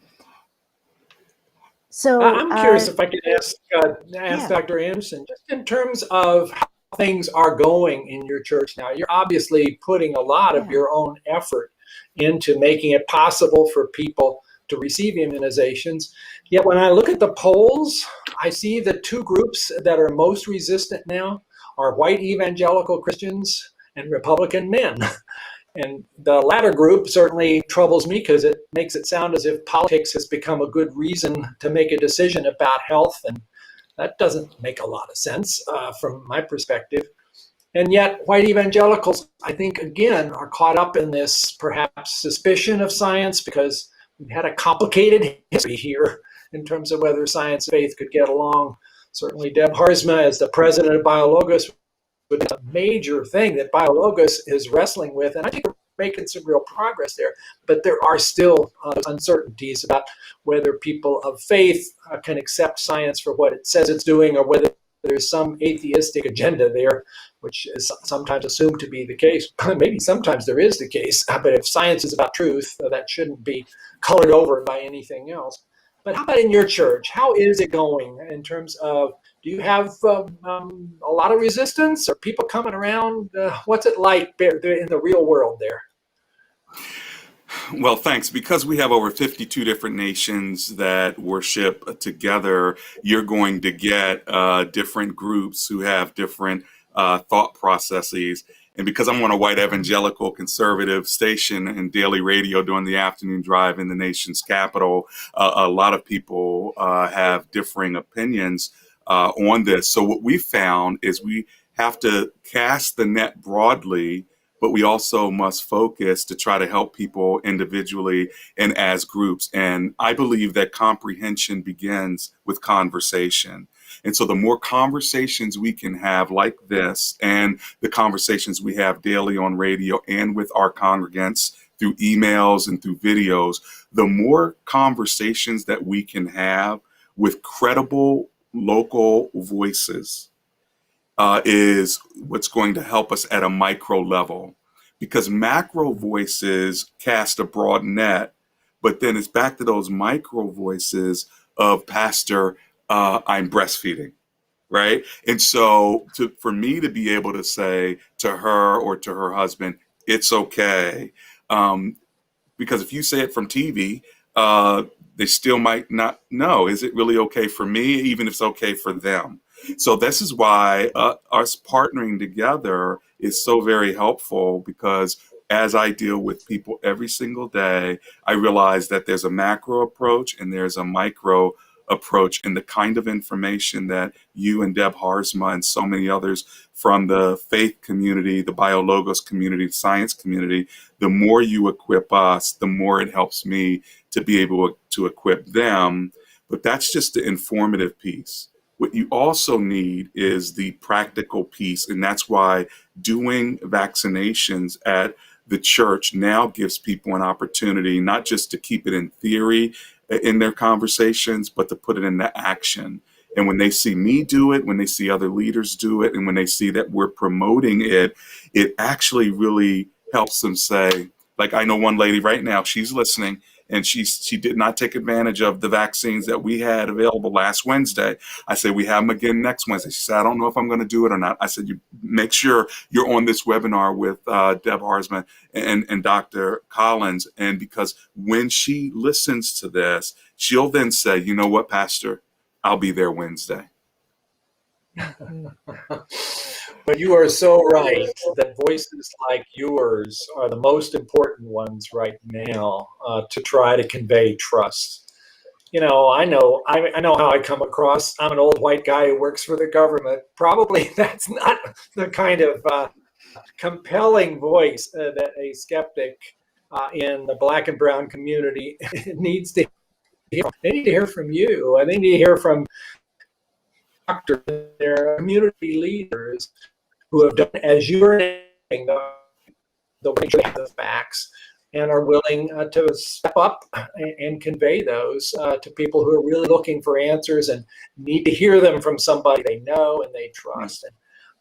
curious if I could ask yeah. Dr. Anderson, just in terms of how things are going in your church now. You're obviously putting a lot of your own effort into making it possible for people to receive immunizations. Yet when I look at the polls, I see the two groups that are most resistant now are white evangelical Christians and Republican men. And the latter group certainly troubles me because it makes it sound as if politics has become a good reason to make a decision about health. And that doesn't make a lot of sense from my perspective. And yet white evangelicals, I think, again, are caught up in this perhaps suspicion of science because we've had a complicated history here in terms of whether science and faith could get along. Certainly Deb Harsma, as the president of BioLogos, it's a major thing that BioLogos is wrestling with, and I think we're making some real progress there. But there are still uncertainties about whether people of faith can accept science for what it says it's doing, or whether there's some atheistic agenda there, which is sometimes assumed to be the case. Maybe sometimes there is the case, but if science is about truth, that shouldn't be colored over by anything else. But how about in your church? How is it going in terms of, do you have a lot of resistance? Are people coming around? What's it like in the real world there? Well, thanks. Because we have over 52 different nations that worship together, you're going to get different groups who have different thought processes. And because I'm on a white evangelical conservative station and daily radio during the afternoon drive in the nation's capital, a lot of people have differing opinions on this. So what we found is we have to cast the net broadly, but we also must focus to try to help people individually and as groups. And I believe that comprehension begins with conversation. And so the more conversations we can have like this, and the conversations we have daily on radio and with our congregants through emails and through videos, the more conversations that we can have with credible local voices is what's going to help us at a micro level, because macro voices cast a broad net, but then it's back to those micro voices of Pastor, I'm breastfeeding, right? And so for me to be able to say to her or to her husband, it's okay. Because if you say it from TV, they still might not know, is it really okay for me, even if it's okay for them? So this is why us partnering together is so very helpful, because as I deal with people every single day, I realize that there's a macro approach and there's a micro approach, and the kind of information that you and Deb Harsma and so many others from the faith community, the BioLogos community, the science community, the more you equip us, the more it helps me to be able to equip them. But that's just the informative piece. What you also need is the practical piece. And that's why doing vaccinations at the church now gives people an opportunity, not just to keep it in theory in their conversations, but to put it into action. And when they see me do it, when they see other leaders do it, and when they see that we're promoting it, it actually really helps them say, like, I know one lady right now, she's listening, and she did not take advantage of the vaccines that we had available last Wednesday. I said, we have them again next Wednesday. She said, I don't know if I'm going to do it or not. I said, you make sure you're on this webinar with Deb Harsman and Dr. Collins. And because when she listens to this, she'll then say, you know what, Pastor, I'll be there Wednesday. But you are so right that voices like yours are the most important ones right now to try to convey trust. You know, I know how I come across. I'm an old white guy who works for the government. Probably that's not the kind of compelling voice that a skeptic in the Black and brown community needs to hear. They need to hear from you. And they need to hear from doctors, their community leaders who have done as you're saying, the way they have the facts and are willing to step up and convey those to people who are really looking for answers and need to hear them from somebody they know and they trust. And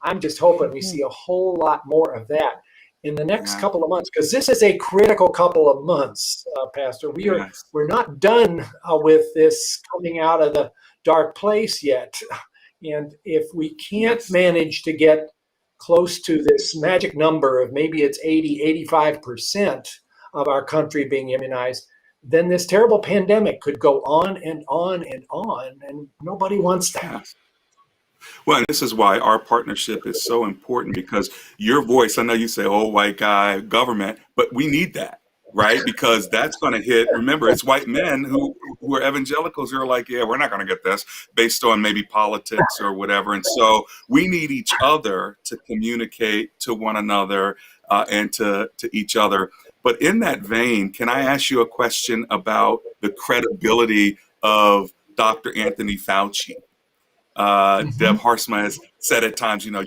I'm just hoping we see a whole lot more of that in the next couple of months, because this is a critical couple of months, Pastor. We're not done with this coming out of the dark place yet. And if we can't manage to get close to this magic number of maybe it's 85% of our country being immunized, then this terrible pandemic could go on and on and on, and nobody wants that. Well, and this is why our partnership is so important, because your voice, I know you say, oh, white guy, government, but we need that, right? Because that's going to hit, remember, it's white men who are evangelicals who are like, yeah, we're not going to get this based on maybe politics or whatever. And so we need each other to communicate to one another and to each other. But in that vein, can I ask you a question about the credibility of Dr. Anthony Fauci? Deb Harsma has said at times, you know,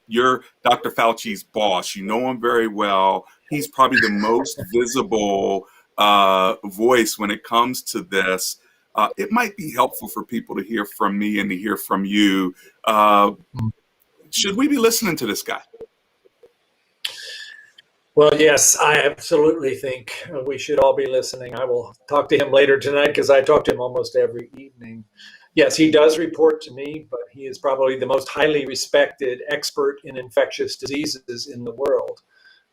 you're Dr. Fauci's boss. You know him very well. He's probably the most visible voice when it comes to this. It might be helpful for people to hear from me and to hear from you. Should we be listening to this guy? Well, yes, I absolutely think we should all be listening. I will talk to him later tonight because I talk to him almost every evening. Yes, he does report to me, but he is probably the most highly respected expert in infectious diseases in the world.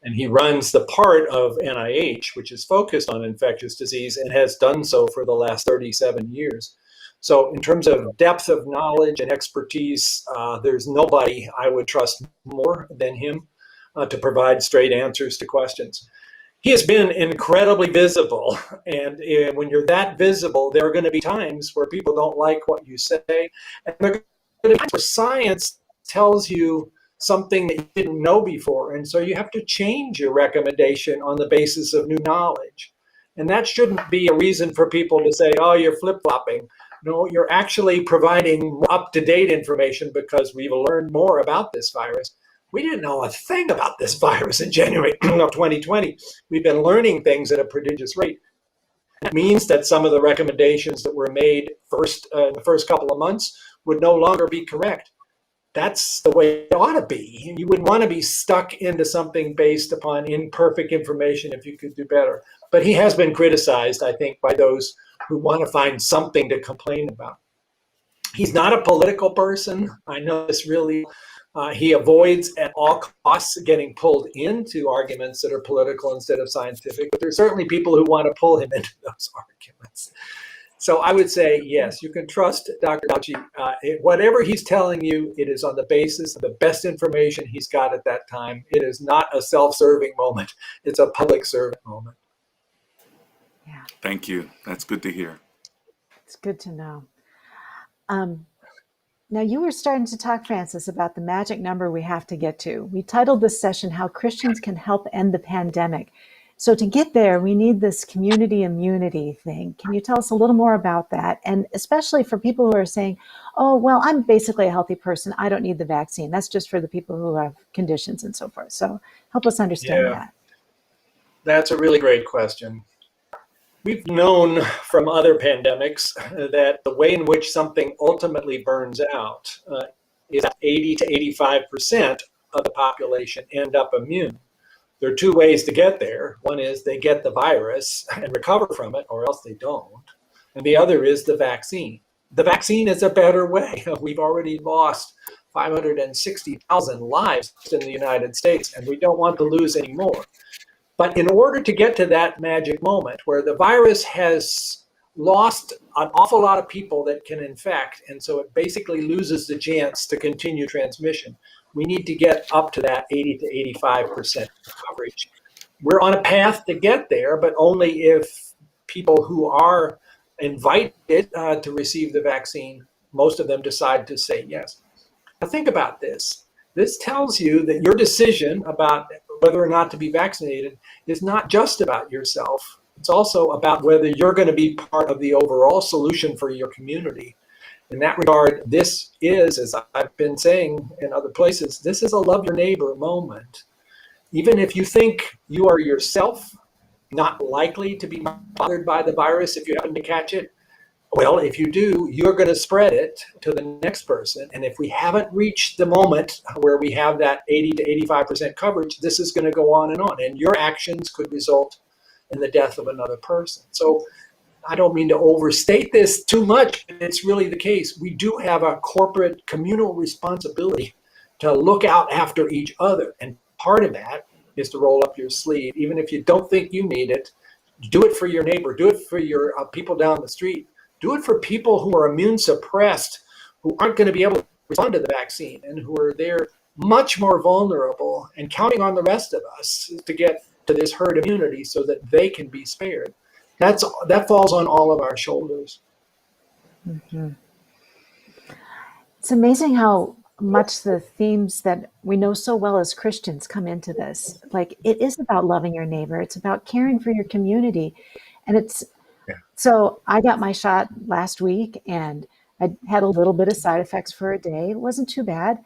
And he runs the part of NIH, which is focused on infectious disease and has done so for the last 37 years. So in terms of depth of knowledge and expertise, there's nobody I would trust more than him to provide straight answers to questions. He has been incredibly visible. And when you're that visible, there are going to be times where people don't like what you say. And there are going to be times where science tells you something that you didn't know before. And so you have to change your recommendation on the basis of new knowledge. And that shouldn't be a reason for people to say, oh, you're flip-flopping. No, you're actually providing up-to-date information because we've learned more about this virus. We didn't know a thing about this virus in January of 2020. We've been learning things at a prodigious rate. That means that some of the recommendations that were made in the first couple of months would no longer be correct. That's the way it ought to be. You wouldn't want to be stuck into something based upon imperfect information if you could do better. But he has been criticized, I think, by those who want to find something to complain about. He's not a political person. I know this really. He avoids at all costs getting pulled into arguments that are political instead of scientific. But there's certainly people who want to pull him into those arguments. So I would say, yes, you can trust Dr. Fauci. Whatever he's telling you, it is on the basis of the best information he's got at that time. It is not a self-serving moment. It's a public servant moment. Yeah, Thank you. That's good to hear. it's good to know. Now, you were starting to talk, Francis, about the magic number we have to get to. We titled this session, How Christians Can Help End the Pandemic. So to get there, we need this community immunity thing. Can you tell us a little more about that? And especially for people who are saying, oh, well, I'm basically a healthy person. I don't need the vaccine. That's just for the people who have conditions and so forth. So help us understand that. That's a really great question. We've known from other pandemics that the way in which something ultimately burns out is that 80 to 85% of the population end up immune. There are two ways to get there. One is they get the virus and recover from it, or else they don't. And the other is the vaccine. The vaccine is a better way. We've already lost 560,000 lives in the United States, and we don't want to lose any more. But in order to get to that magic moment where the virus has lost an awful lot of people that can infect, and so it basically loses the chance to continue transmission, we need to get up to that 80 to 85% coverage. We're on a path to get there, but only if people who are invited to receive the vaccine, most of them decide to say yes. Now think about this. This tells you that your decision about whether or not to be vaccinated is not just about yourself. It's also about whether you're going to be part of the overall solution for your community. In that regard, this is, as I've been saying in other places, this is a love your neighbor moment. Even if you think you are yourself not likely to be bothered by the virus if you happen to catch it, well, if you do, you're going to spread it to the next person. And if we haven't reached the moment where we have that 80 to 85% coverage, this is going to go on. And your actions could result in the death of another person. So I don't mean to overstate this too much. It's really the case. We do have a corporate communal responsibility to look out after each other. And part of that is to roll up your sleeve. Even if you don't think you need it, do it for your neighbor. Do it for your people down the street. Do it for people who are immune suppressed, who aren't going to be able to respond to the vaccine and who are there much more vulnerable, and counting on the rest of us to get to this herd immunity so that they can be spared. That falls on all of our shoulders. Mm-hmm. It's amazing how much the themes that we know so well as Christians come into this. Like, it is about loving your neighbor. It's about caring for your community. And so I got my shot last week and I had a little bit of side effects for a day. It wasn't too bad.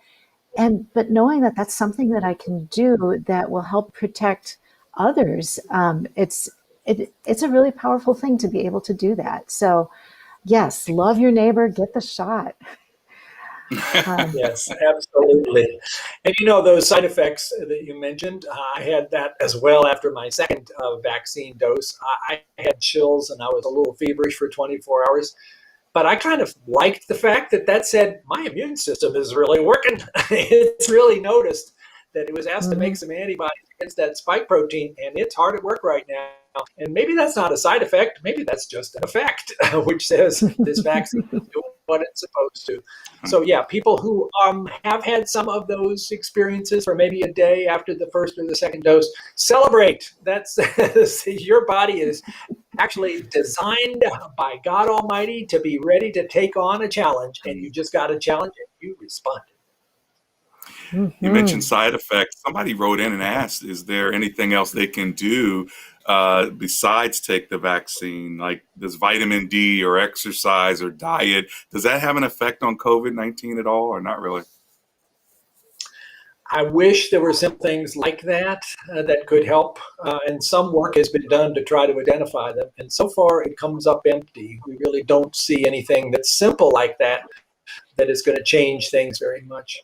But knowing that that's something that I can do that will help protect others, it's a really powerful thing to be able to do that. So yes, love your neighbor, get the shot. Yes, absolutely. And those side effects that you mentioned, I had that as well after my second vaccine dose. I had chills and I was a little feverish for 24 hours. But I kind of liked the fact that said my immune system is really working. It's really noticed that it was asked to make some antibodies against that spike protein, and it's hard at work right now. And maybe that's not a side effect. Maybe that's just an effect, which says this vaccine is doing what it's supposed to. So yeah, people who have had some of those experiences for maybe a day after the first or the second dose, celebrate. That's your body is actually designed by God Almighty to be ready to take on a challenge, and you just got a challenge and you responded. You mentioned side effects. Somebody wrote in and asked, is there anything else they can do besides take the vaccine? Like, does vitamin D or exercise or diet, does that have an effect on COVID-19 at all, or not really? I wish there were some things like that that could help, and some work has been done to try to identify them. And so far, it comes up empty. We really don't see anything that's simple like that that is going to change things very much.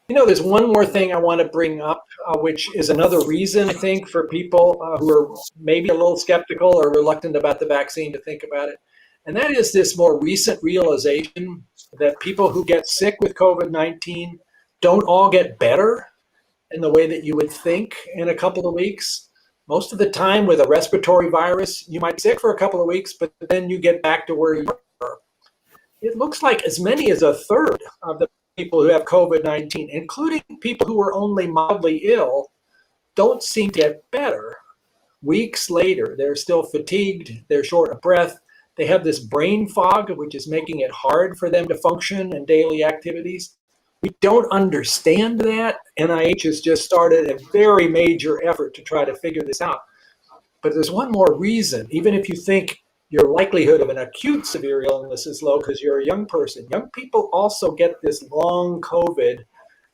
There's one more thing I want to bring up, which is another reason, I think, for people who are maybe a little skeptical or reluctant about the vaccine to think about it. And that is this more recent realization that people who get sick with COVID-19 don't all get better in the way that you would think in a couple of weeks. Most of the time with a respiratory virus, you might be sick for a couple of weeks, but then you get back to where you were. It looks like as many as a third of the people who have COVID-19, including people who are only mildly ill, don't seem to get better. Weeks later, they're still fatigued, they're short of breath, they have this brain fog, which is making it hard for them to function in daily activities. We don't understand that. NIH has just started a very major effort to try to figure this out. But there's one more reason. Even if you think your likelihood of an acute severe illness is low because you're a young person, young people also get this long COVID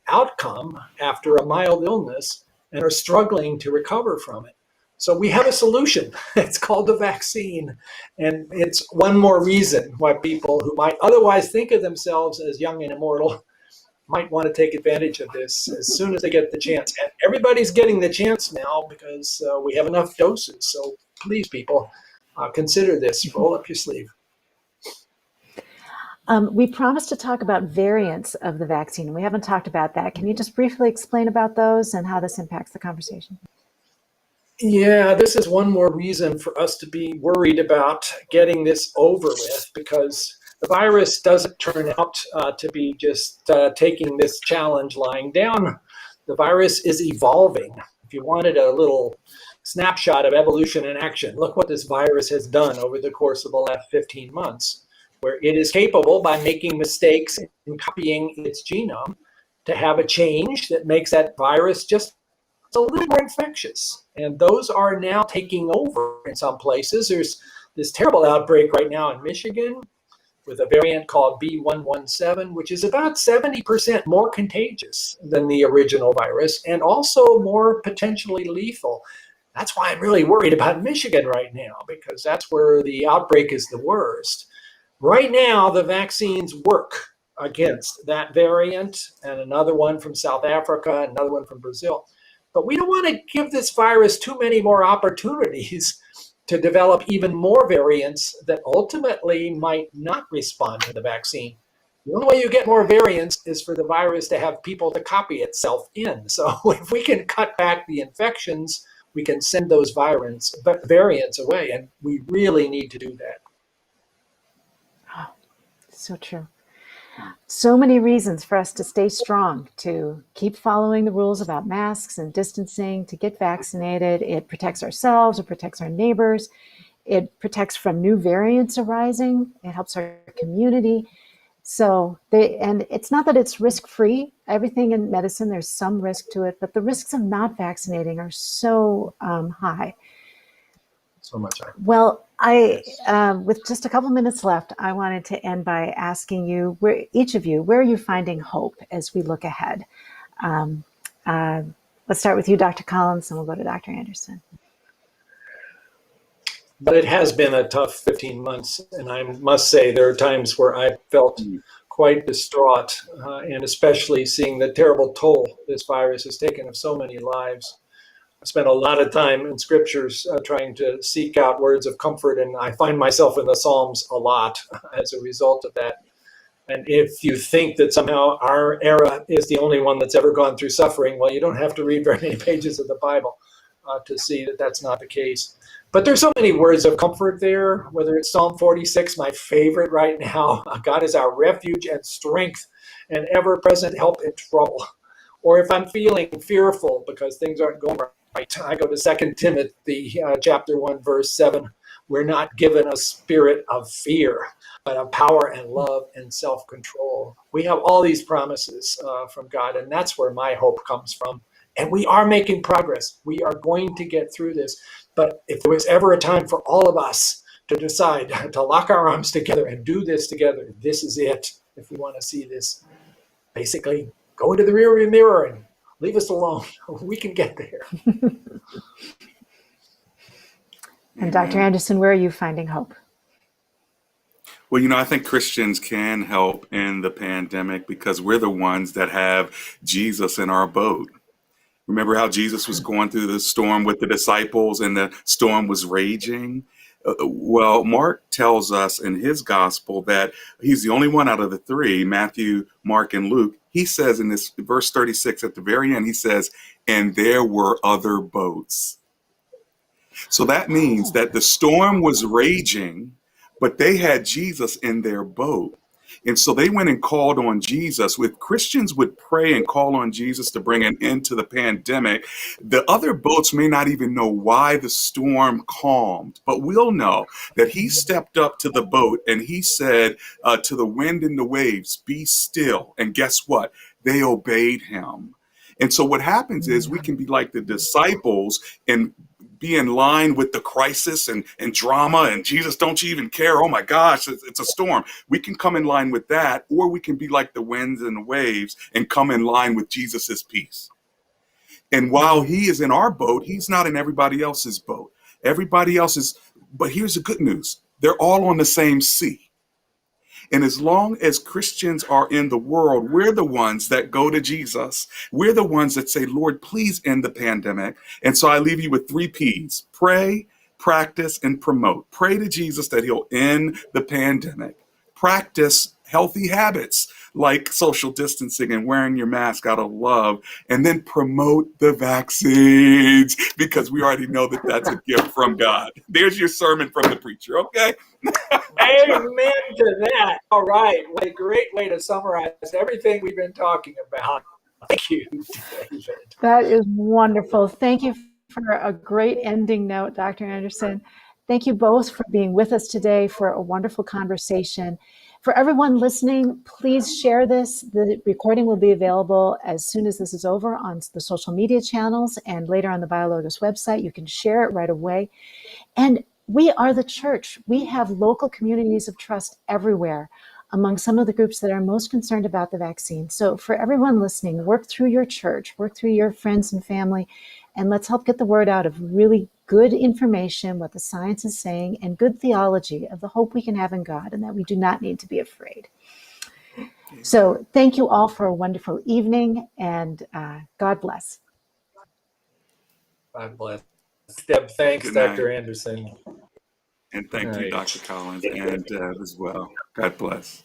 outcome after a mild illness and are struggling to recover from it. So we have a solution. It's called the vaccine. And it's one more reason why people who might otherwise think of themselves as young and immortal might want to take advantage of this as soon as they get the chance. And everybody's getting the chance now because we have enough doses. So please, people, consider this. Roll up your sleeve. We promised to talk about variants of the vaccine. We haven't talked about that. Can you just briefly explain about those and how this impacts the conversation? Yeah, this is one more reason for us to be worried about getting this over with, because the virus doesn't turn out to be just taking this challenge lying down. The virus is evolving. If you wanted a little snapshot of evolution in action, look what this virus has done over the course of the last 15 months, where it is capable, by making mistakes in copying its genome, to have a change that makes that virus just a little more infectious. And those are now taking over in some places. There's this terrible outbreak right now in Michigan with a variant called B117, which is about 70% more contagious than the original virus and also more potentially lethal. That's why I'm really worried about Michigan right now, because that's where the outbreak is the worst. Right now, the vaccines work against that variant and another one from South Africa, another one from Brazil. But we don't want to give this virus too many more opportunities to develop even more variants that ultimately might not respond to the vaccine. The only way you get more variants is for the virus to have people to copy itself in. So if we can cut back the infections, we can send those variants away, and we really need to do that. Oh, so true. So many reasons for us to stay strong, to keep following the rules about masks and distancing, to get vaccinated. It protects ourselves, it protects our neighbors, it protects from new variants arising, it helps our community. And it's not that it's risk-free. Everything in medicine, there's some risk to it, but the risks of not vaccinating are so high. So much. Well, with just a couple minutes left, I wanted to end by asking you, each of you, where are you finding hope as we look ahead? Let's start with you, Dr. Collins, and we'll go to Dr. Anderson. But it has been a tough 15 months, and I must say there are times where I felt quite distraught, and especially seeing the terrible toll this virus has taken of so many lives. I spent a lot of time in scriptures trying to seek out words of comfort, and I find myself in the Psalms a lot as a result of that. And if you think that somehow our era is the only one that's ever gone through suffering, well, you don't have to read very many pages of the Bible to see that that's not the case. But there's so many words of comfort there, whether it's Psalm 46, my favorite right now, God is our refuge and strength and ever-present help in trouble. Or if I'm feeling fearful because things aren't going right, I go to 2 Timothy chapter 1, verse 7. We're not given a spirit of fear, but of power and love and self-control. We have all these promises from God, and that's where my hope comes from. And we are making progress. We are going to get through this. But if there was ever a time for all of us to decide to lock our arms together and do this together, this is it. If we want to see this, basically go into the rearview mirror and leave us alone. We can get there. And Dr. Amen. Anderson, where are you finding hope? Well, I think Christians can help in the pandemic because we're the ones that have Jesus in our boat. Remember how Jesus was going through the storm with the disciples and the storm was raging? Well, Mark tells us in his gospel that he's the only one out of the three, Matthew, Mark, and Luke. He says in this verse 36 at the very end, he says, and there were other boats. So that means that the storm was raging, but they had Jesus in their boat. And so they went and called on Jesus. If Christians would pray and call on Jesus to bring an end to the pandemic, the other boats may not even know why the storm calmed, but we'll know that he stepped up to the boat and he said to the wind and the waves, be still. And guess what? They obeyed him. And so what happens is we can be like the disciples and be in line with the crisis and drama and Jesus, don't you even care? Oh my gosh, it's a storm. We can come in line with that, or we can be like the winds and the waves and come in line with Jesus's peace. And while he is in our boat, he's not in everybody else's boat. Everybody else is, but here's the good news. They're all on the same sea. And as long as Christians are in the world, we're the ones that go to Jesus. We're the ones that say, Lord, please end the pandemic. And so I leave you with 3 P's: pray, practice, and promote. Pray to Jesus that he'll end the pandemic. Practice healthy habits like social distancing and wearing your mask out of love, and then promote the vaccines because we already know that that's a gift from God. There's your sermon from the preacher, okay? Amen to that. All right. What a great way to summarize everything we've been talking about. Thank you, David. That is wonderful. Thank you for a great ending note, Dr. Anderson. Thank you both for being with us today for a wonderful conversation. For everyone listening, please share this. The recording will be available as soon as this is over on the social media channels and later on the BioLogos website. You can share it right away. And we are the church. We have local communities of trust everywhere among some of the groups that are most concerned about the vaccine. So for everyone listening, work through your church, work through your friends and family, and let's help get the word out of really good information, what the science is saying, and good theology of the hope we can have in God and that we do not need to be afraid. So thank you all for a wonderful evening, and God bless. God bless. Deb, thanks, Good night. Dr. Anderson. And thank you, Right. Dr. Collins, and as well. God bless.